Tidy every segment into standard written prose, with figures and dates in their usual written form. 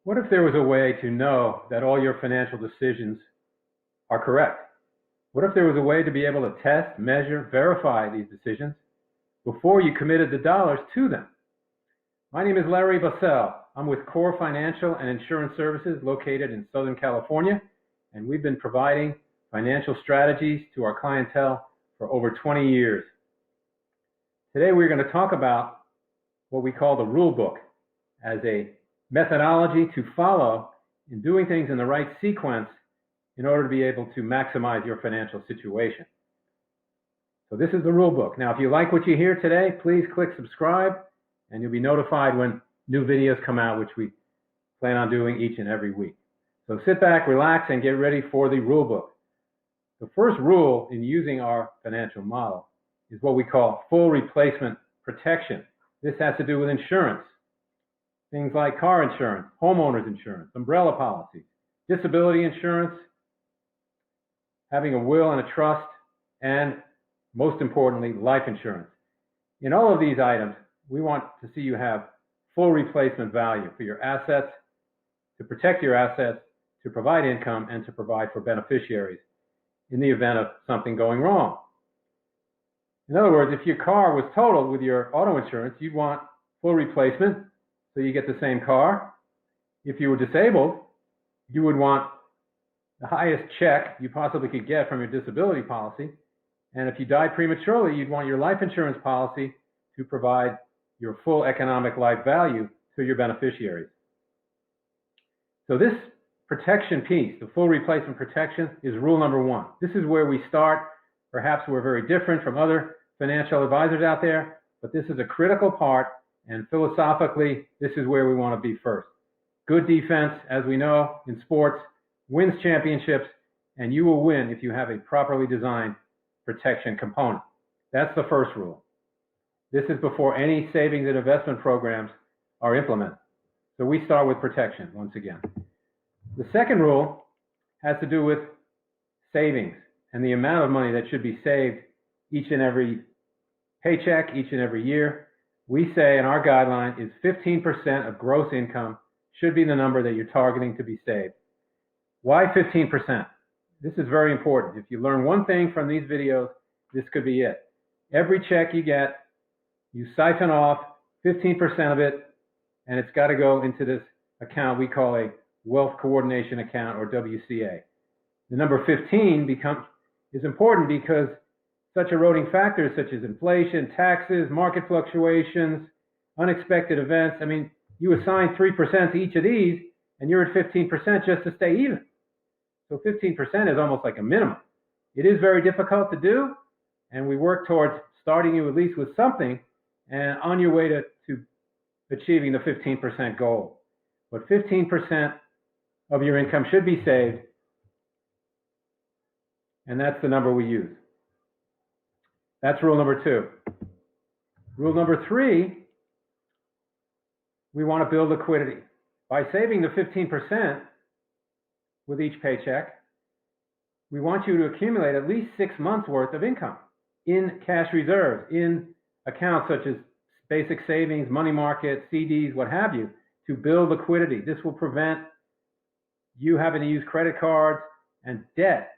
What if there was a way to know that all your financial decisions are correct? What if there was a way to be able to test, measure, verify these decisions before you committed the dollars to them? My name is Larry Bassell. I'm with Kohr Financial and Insurance Services located in Southern California, and we've been providing financial strategies to our clientele for over 20 years. Today we're going to talk about what we call the rule book as a methodology to follow in doing things in the right sequence in order to be able to maximize your financial situation. So this is the rule book. Now, if you like what you hear today, please click subscribe and you'll be notified when new videos come out, which we plan on doing each and every week. So sit back, relax, and get ready for the rule book. The first rule in using our financial model is what we call full replacement protection. This has to do with insurance. Things like car insurance, homeowners insurance, umbrella policies, disability insurance, having a will and a trust, and most importantly, life insurance. In all of these items, we want to see you have full replacement value for your assets, to protect your assets, to provide income, and to provide for beneficiaries in the event of something going wrong. In other words, if your car was totaled with your auto insurance, you'd want full replacement so you get the same car. If you were disabled, you would want the highest check you possibly could get from your disability policy. And if you died prematurely, you'd want your life insurance policy to provide your full economic life value to your beneficiaries. So this protection piece, the full replacement protection, is rule number one. This is where we start. Perhaps we're very different from other financial advisors out there, but this is a critical part, and philosophically, this is where we want to be first. Good defense, as we know in sports, wins championships, and you will win if you have a properly designed protection component. That's the first rule. This is before any savings and investment programs are implemented. So we start with protection once again. The second rule has to do with savings and the amount of money that should be saved each and every paycheck, each and every year. We say in our guideline is 15% of gross income should be the number that you're targeting to be saved. Why 15%? This is very important. If you learn one thing from these videos, this could be it. Every check you get, you siphon off 15% of it, and it's got to go into this account we call a Wealth Coordination Account, or WCA. The number 15 is important because such eroding factors such as inflation, taxes, market fluctuations, unexpected events. I mean, you assign 3% to each of these, and you're at 15% just to stay even. So 15% is almost like a minimum. It is very difficult to do, and we work towards starting you at least with something and on your way to achieving the 15% goal. But 15% of your income should be saved, and that's the number we use. That's rule number two. Rule number three, we want to build liquidity. By saving the 15% with each paycheck, we want you to accumulate at least 6 months worth of income in cash reserves, in accounts such as basic savings, money market, CDs, what have you, to build liquidity. This will prevent you having to use credit cards and debt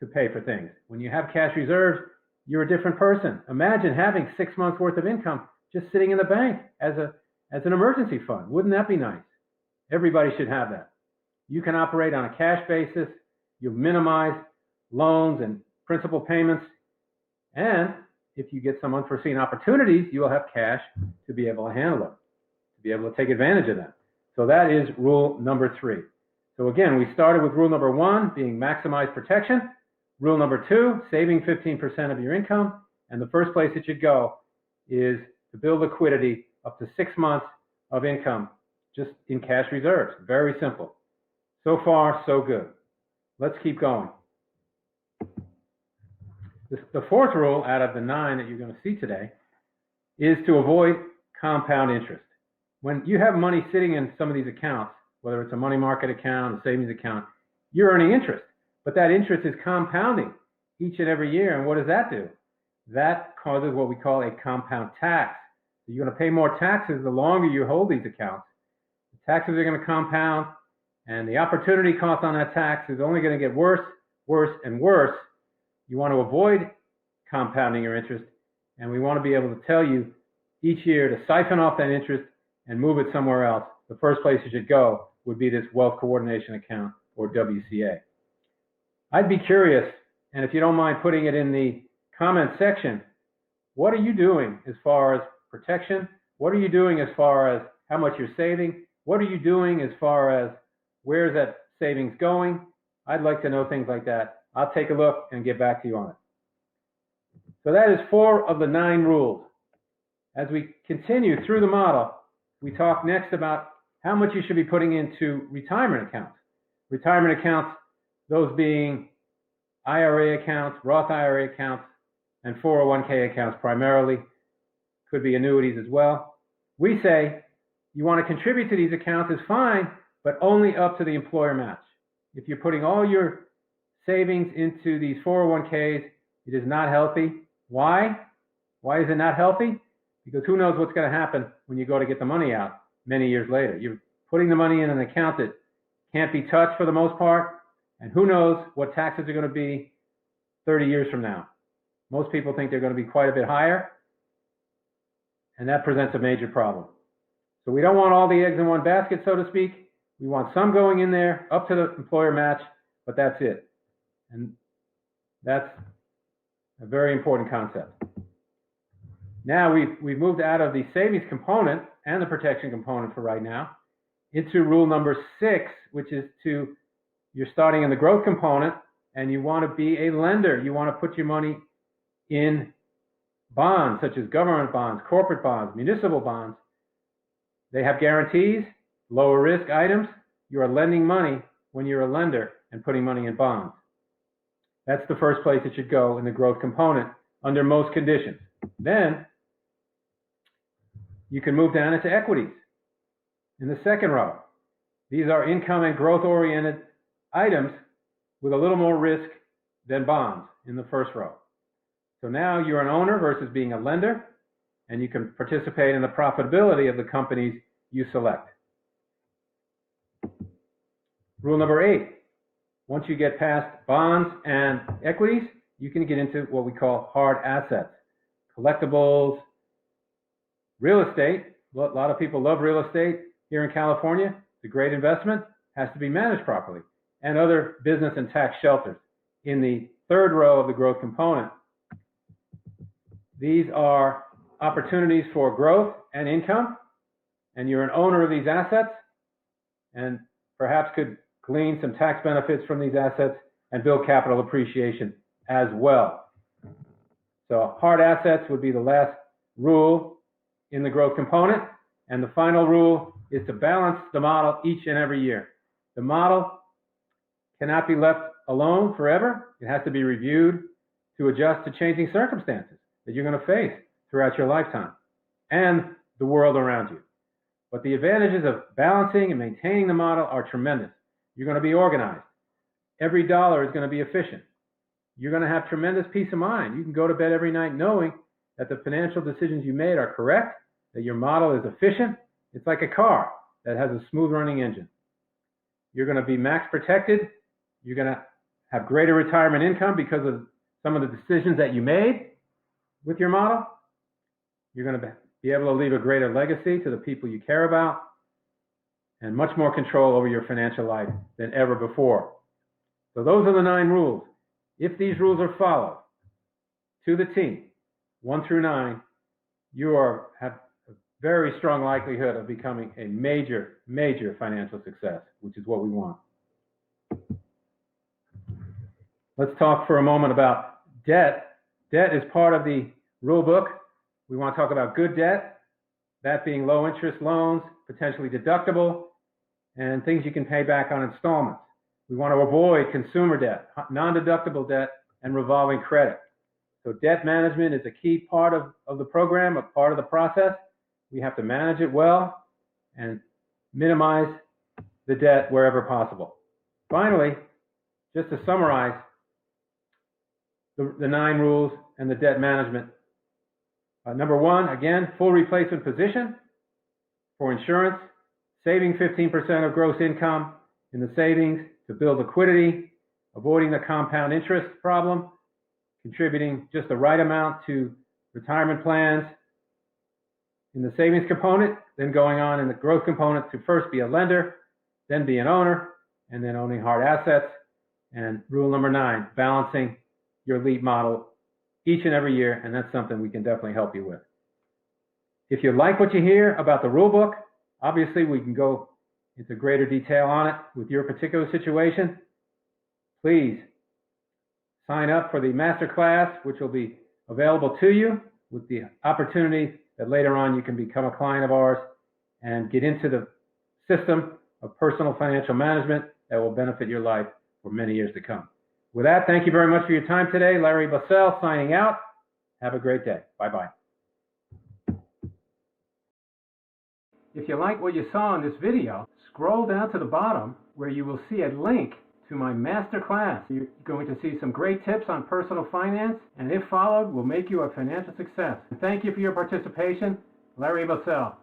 to pay for things. When you have cash reserves, you're a different person. Imagine having 6 months worth of income just sitting in the bank as an emergency fund. Wouldn't that be nice? Everybody should have that. You can operate on a cash basis. You'll minimize loans and principal payments. And if you get some unforeseen opportunities, you will have cash to be able to handle them, to be able to take advantage of them. So that is rule number three. So again, we started with rule number one, being maximize protection. Rule number two, saving 15% of your income. And the first place it should go is to build liquidity up to 6 months of income just in cash reserves. Very simple. So far, so good. Let's keep going. The fourth rule out of the 9 that you're going to see today is to avoid compound interest. When you have money sitting in some of these accounts, whether it's a money market account, a savings account, you're earning interest. But that interest is compounding each and every year. And what does that do? That causes what we call a compound tax. So you're going to pay more taxes the longer you hold these accounts. taxes are going to compound, and the opportunity cost on that tax is only going to get worse, worse, and worse. You want to avoid compounding your interest, and we want to be able to tell you each year to siphon off that interest and move it somewhere else. The first place you should go would be this Wealth Coordination Account, or WCA. I'd be curious, and if you don't mind putting it in the comment section, what are you doing as far as protection? What are you doing as far as how much you're saving? What are you doing as far as where's that savings going? I'd like to know things like that. I'll take a look and get back to you on it. So that is 4 of the 9 rules. As we continue through the model, we talk next about how much you should be putting into retirement accounts. Retirement accounts, those being IRA accounts, Roth IRA accounts, and 401k accounts primarily. Could be annuities as well. We say you want to contribute to these accounts is fine, but only up to the employer match. If you're putting all your savings into these 401ks, it is not healthy. Why? Why is it not healthy? Because who knows what's going to happen when you go to get the money out many years later. You're putting the money in an account that can't be touched for the most part, and who knows what taxes are going to be 30 years from now. Most people think they're going to be quite a bit higher, and that presents a major problem. So we don't want all the eggs in one basket, so to speak. We want some going in there up to the employer match, but that's it. And that's a very important concept. Now we've moved out of the savings component and the protection component for right now into rule number 6, which is you're starting in the growth component and you want to be a lender. You want to put your money in bonds such as government bonds, corporate bonds, municipal bonds. They have guarantees, lower risk items. You are lending money when you're a lender and putting money in bonds. That's the first place it should go in the growth component under most conditions. Then you can move down into equities in the second row. These are income and growth oriented items with a little more risk than bonds in the first row. So now you're an owner versus being a lender, and you can participate in the profitability of the companies you select. Rule number 8, once you get past bonds and equities, you can get into what we call hard assets, collectibles, real estate. A lot of people love real estate here in California. It's a great investment, has to be managed properly, and other business and tax shelters. In the third row of the growth component, these are opportunities for growth and income, and you're an owner of these assets and perhaps could glean some tax benefits from these assets and build capital appreciation as well. So hard assets would be the last rule in the growth component, and the final rule is to balance the model each and every year. The model cannot be left alone forever. It has to be reviewed to adjust to changing circumstances that you're going to face throughout your lifetime and the world around you. But the advantages of balancing and maintaining the model are tremendous. You're going to be organized. Every dollar is going to be efficient. You're going to have tremendous peace of mind. You can go to bed every night knowing that the financial decisions you made are correct, that your model is efficient. It's like a car that has a smooth running engine. You're going to be max protected. You're going to have greater retirement income because of some of the decisions that you made with your model. You're going to be able to leave a greater legacy to the people you care about, and much more control over your financial life than ever before. So those are the 9 rules. If these rules are followed to the T, 1 through 9, you have a very strong likelihood of becoming a major, major financial success, which is what we want. Let's talk for a moment about debt. Debt is part of the rule book. We want to talk about good debt, that being low interest loans, potentially deductible, and things you can pay back on installments. We want to avoid consumer debt, non-deductible debt, and revolving credit. So debt management is a key part of the program, a part of the process. We have to manage it well and minimize the debt wherever possible. Finally, just to summarize the 9 rules and the debt management. Number 1, again, full replacement position for insurance, saving 15% of gross income in the savings to build liquidity, avoiding the compound interest problem, contributing just the right amount to retirement plans in the savings component, then going on in the growth component to first be a lender, then be an owner, and then owning hard assets. And rule number 9, balancing your LEAP model each and every year, and that's something we can definitely help you with. If you like what you hear about the rule book, obviously we can go into greater detail on it with your particular situation. Please sign up for the Masterclass, which will be available to you with the opportunity that later on you can become a client of ours and get into the system of personal financial management that will benefit your life for many years to come. With that, thank you very much for your time today. Larry Bassell signing out. Have a great day. Bye-bye. If you like what you saw in this video, scroll down to the bottom where you will see a link to my Masterclass. You're going to see some great tips on personal finance, and if followed, will make you a financial success. Thank you for your participation. Larry Bassell.